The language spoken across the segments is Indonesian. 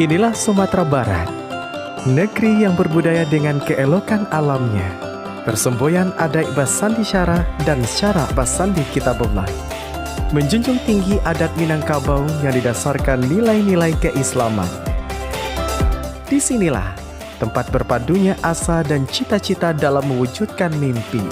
Inilah Sumatera Barat, negeri yang berbudaya dengan keelokan alamnya, persemboyan adat Basandi Syara dan Syara Basandi Kitabullah, menjunjung tinggi adat Minangkabau yang didasarkan nilai-nilai keislaman. Disinilah tempat berpadunya asa dan cita-cita dalam mewujudkan mimpi.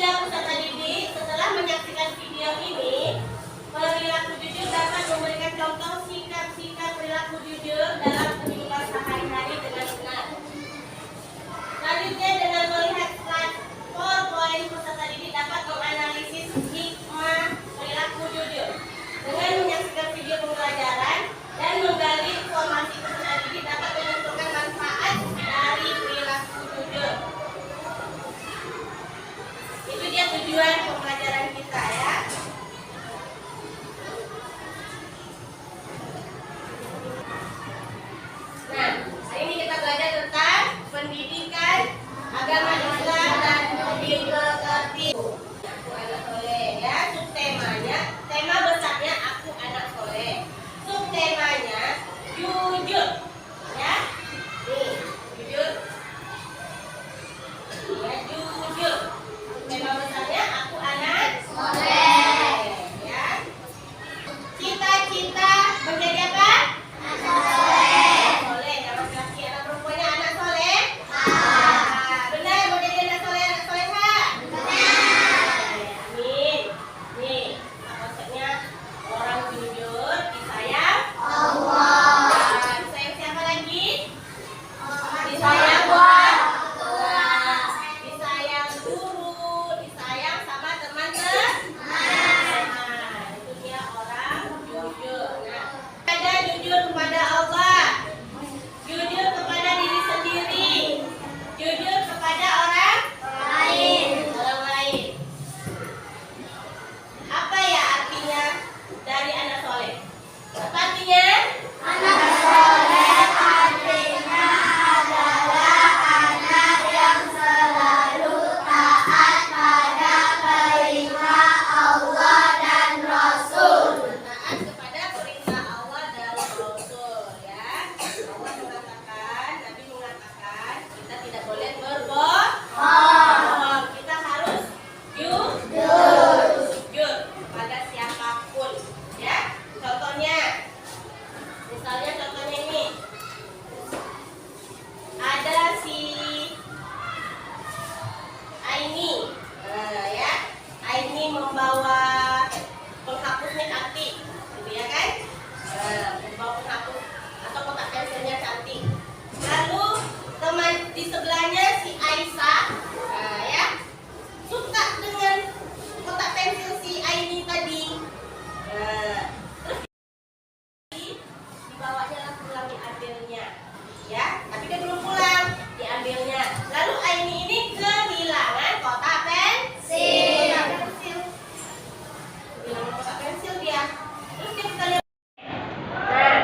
ya peserta didik, setelah menyaksikan video ini, perilaku jujur dapat memberikan contoh sikap-sikap perilaku jujur dalam kehidupan sehari-hari dengan benar. Selanjutnya, dengan melihat slide PowerPoint, peserta didik dapat menganalisis hikmah perilaku jujur. Dengan menyaksikan video pembelajaran dan menggali informasi, peserta didik dapat menentukan manfaat dari perilaku jujur. Itu dia tujuan pembelajaran kita ya. Nah, hari ini kita belajar tentang pendidikan agama Islam dan mobil tertib. Aku anak soleh ya, subtemanya, tema besarnya aku anak soleh. Subtemanya jujur ya. Nih, jujur. Ya, jujur. Tema besarnya aku anak soleh ya. Cita-cita menjadi apa? Anak soleh. Soleh, kalau laki anak perempuannya anak soleh? Benar, mau jadi anak soleh, anak soleha? Benar. Amin. Nih, konsepnya orang jujur disayang Allah. Disayang siapa lagi? Disayang Allah. Disayang guru, disayang sama teman-teman. Itu dia orang jujur. Nah, ada jujur kepada Allah, jujur kepada diri sendiri, jujur kepada orang lain. Apa ya artinya dari anak soleh? Apa artinya? Anak soleh artinya adalah anak yang selalu taat pada perintah Allah dan Rasul. Taat kepada perintah Allah dan Rasul ya. Allah mengatakan, Nabi mengatakan kita tidak boleh berbohong. Kita harus jujur pada siapapun ya. Misalnya contohnya ini, ada si Aini, ya, Aini membawa penghapus nih cantik, gitu ya kan? Membawa penghapus atau kotak pensilnya cantik. Lalu teman di sebelahnya si Aisyah, ya, suka dengan kotak pensil si Aini tadi. Terus dibawanya lah pulang diambilnya, ya, tapi dia belum pulang, diambilnya. Lalu Aini ini kehilangan kotak pensil. Kehilangan kotak pensil dia. Terus dia kita lihat. Nah,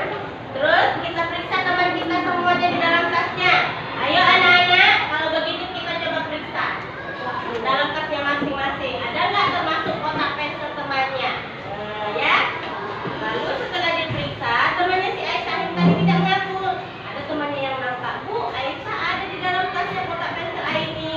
terus kita periksa teman kita semuanya di dalam tasnya. Ayo anak-anak, kalau begitu kita coba periksa di dalam tasnya masing-masing. Ada nggak termasuk kotak pensil temannya? Ya. Lalu setelah diperiksa, temannya si Aisyah yang tadi tidak ngaku. Ada temannya yang nampak, Bu, Aisyah ada di dalam tasnya kotak pensil Aini.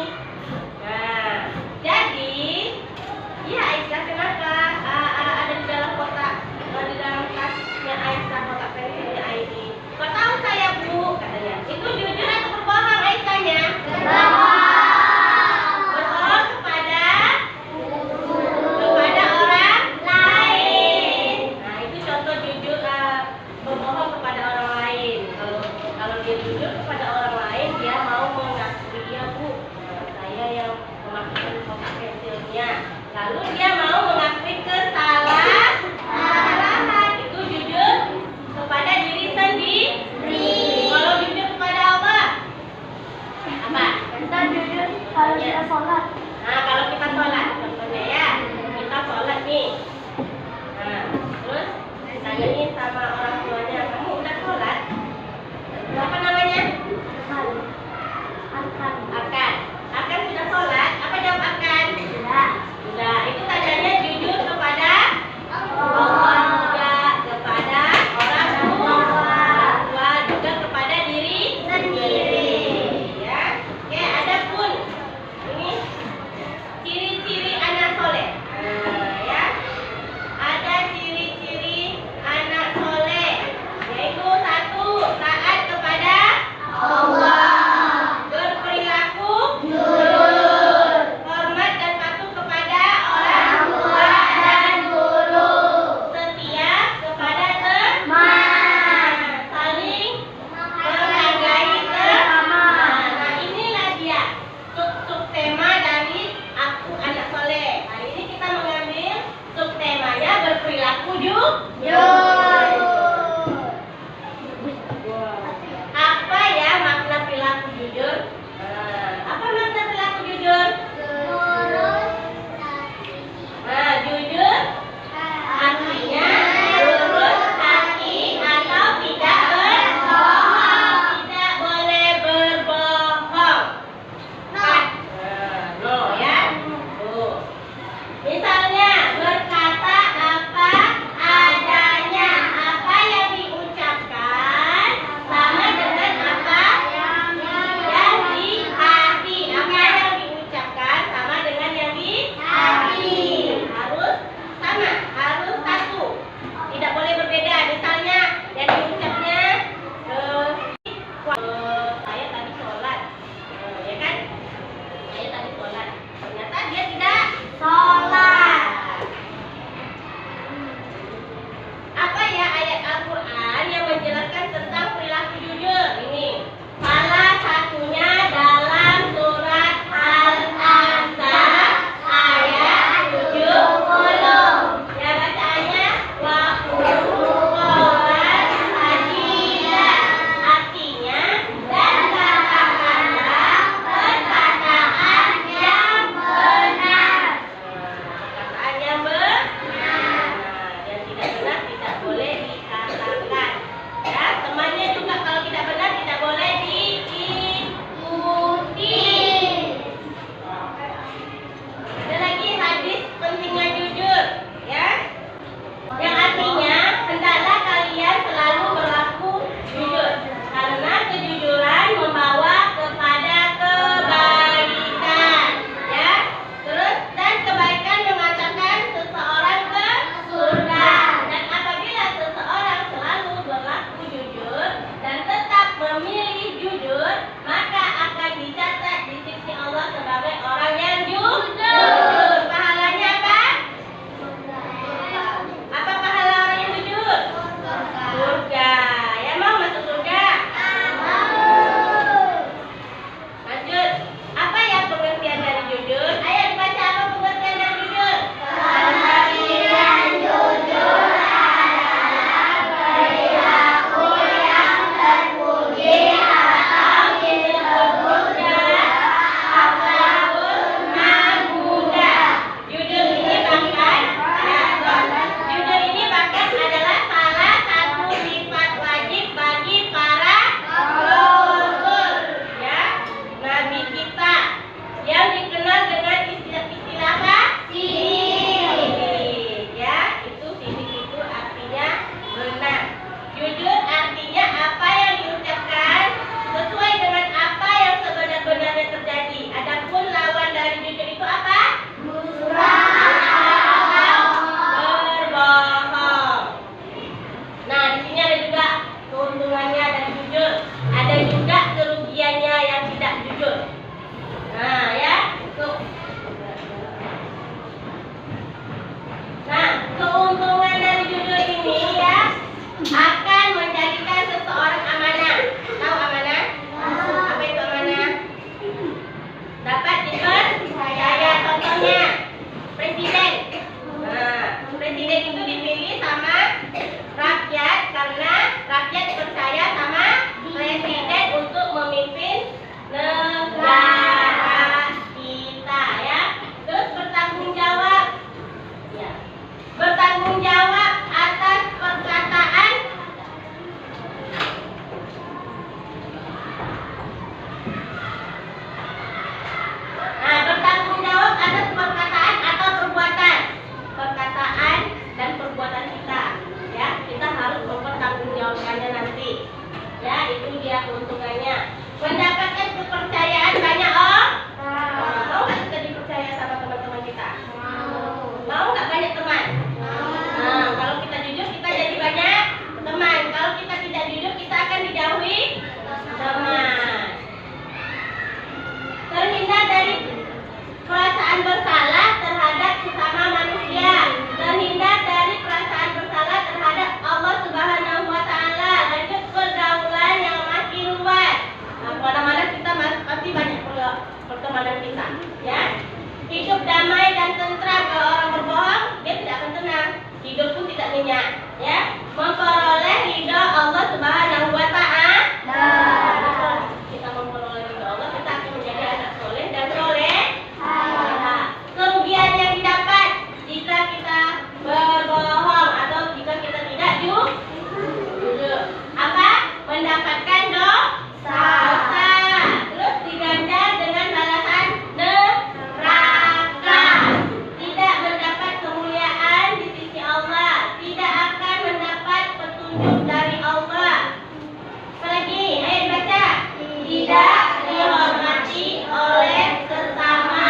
dia keuntungannya. Mendapatkan kepercayaan banyak mau nggak kita dipercaya sama teman-teman kita? Mau nggak banyak teman? Nah, kalau kita jujur kita jadi banyak teman. Kalau kita tidak jujur kita akan dijauhi teman. Terhindar dari perasaan bersalah terhadap sesama manusia. Terhindar dari perasaan bersalah terhadap Allah Subhanahu wa Ta'ala. Lanjut pergaulan yang makin luas. Nah, mana-mana kita pasti banyak pertemanan kita, ya. Hidup damai dan tentram. Kalau orang berbohong, dia tidak akan tenang. Hidup pun tidak nyenyak, ya. Memperoleh ridha Allah Subhanahu wa Ta'ala. Kita memperoleh ridha Allah, kita akan menjadi anak soleh dan soleh. Kerugian yang didapat jika kita berbohong atau jika kita tidak jujur. Apa? Mendapatkan dosa. Terus diganjar dengan balasan neraka. Tidak mendapat kemuliaan di sisi Allah. Tidak akan mendapat petunjuk dari Allah. Apalagi? Ayo baca. Tidak dihormati oleh sesama.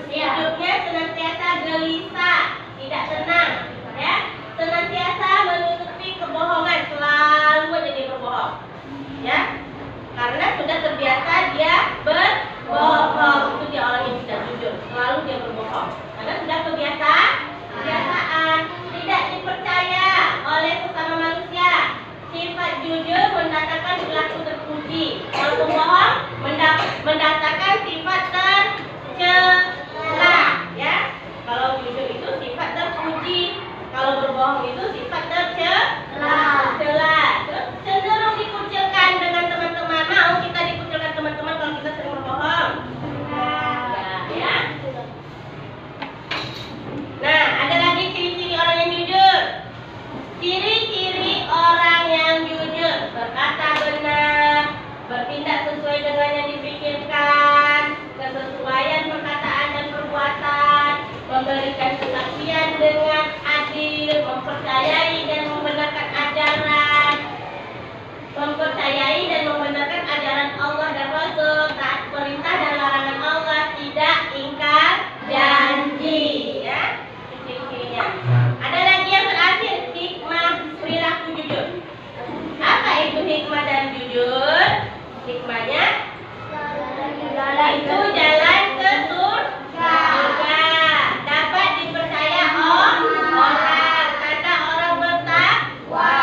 Hidupnya senantiasa gelisah, tidak tenang, ya. Senantiasa menutupi kebohongan, selalu aja dia berbohong, ya. Karena sudah terbiasa dia berbohong. Itu dia orang yang tidak jujur, selalu dia berbohong. Karena sudah kebiasaan, tidak dipercaya oleh sesama manusia. Sifat jujur mendatangkan perilaku terpuji. Kalau pembohong mendatangkan sifat tercela, ya. Kalau jujur itu sifat terpuji, kalau berbohong itu sifat tercela. Terus cenderung dikucilkan dengan teman-teman. Mau kita dikucilkan teman-teman kalau kita sering berbohong? Ya. Nah, ada lagi ciri-ciri orang yang jujur. Ciri-ciri orang yang jujur: berkata benar, bertindak sesuai dengan yang dipikirkan, kesesuaian perkataan dan perbuatan, memberikan kesaksian dengan adil, mempercayai dan membenarkan ajaran Allah dan Rasul, taat perintah dan larangan Allah, tidak ingkar janji, ya. Ciri-cirinya. Ada lagi yang terakhir, hikmah perilaku jujur. Apa itu hikmah dan jujur? Hikmahnya itu jalan ke surga. Dapat dipercaya orang, kata orang bertakwa.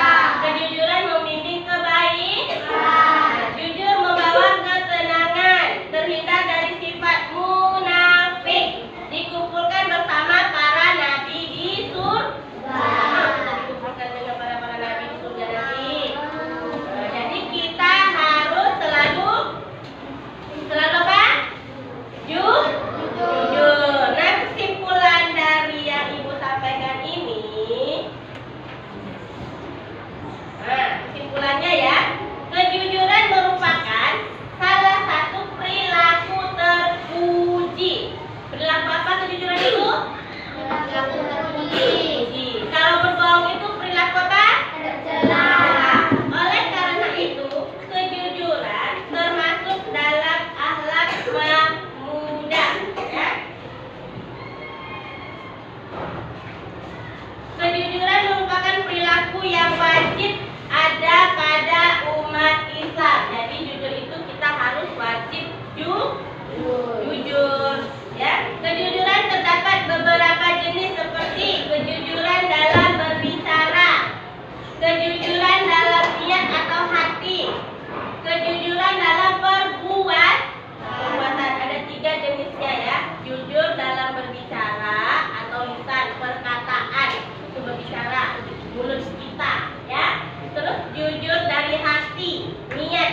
Kejujuran membimbing kebaikan. Jujur membawa ketenangan. Terhindar dari sifat munafik. Dikumpulkan bersama para nabi di surga. Kita dikumpulkan dengan para nabi di surga nanti. Jadi kita harus selalu apa? Jujur. Nah, kesimpulan dari yang Ibu sampaikan ini, kesimpulannya ya, kejujuran merupakan salah satu perilaku terpuji. Perilaku apa kejujuran itu? Perilaku terpuji. Kalau berbohong itu perilaku apa? Tercela. Oleh karena itu, kejujuran termasuk dalam akhlak muda, ya. Kejujuran merupakan perilaku yang wajib ada pada umat Islam. Jadi jujur itu kita harus wajib jujur, ya. Kejujuran terdapat beberapa jenis seperti kejujuran dalam berbicara, kejujuran dalam niat atau hati, kejujuran dalam perbuatan. Ada 3 jenisnya, ya. Jujur dalam berbicara atau lisan, perkataan itu berbicara, mulut kita, ya. Terus jujur dari hati, niat,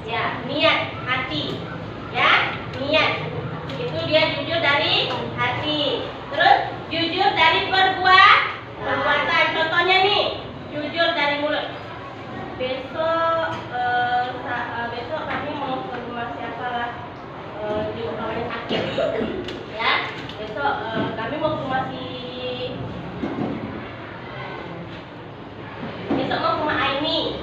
ya, niat hati, ya, niat itu dia jujur dari hati. Terus jujur dari perbuatan. Contohnya nih, jujur dari mulut. Besok kami mau ke rumah siapa lah, di rumahnya sakit, ya. Besok kami mau ke rumah besok mau ke rumah Aini,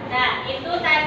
Nah, itu tadi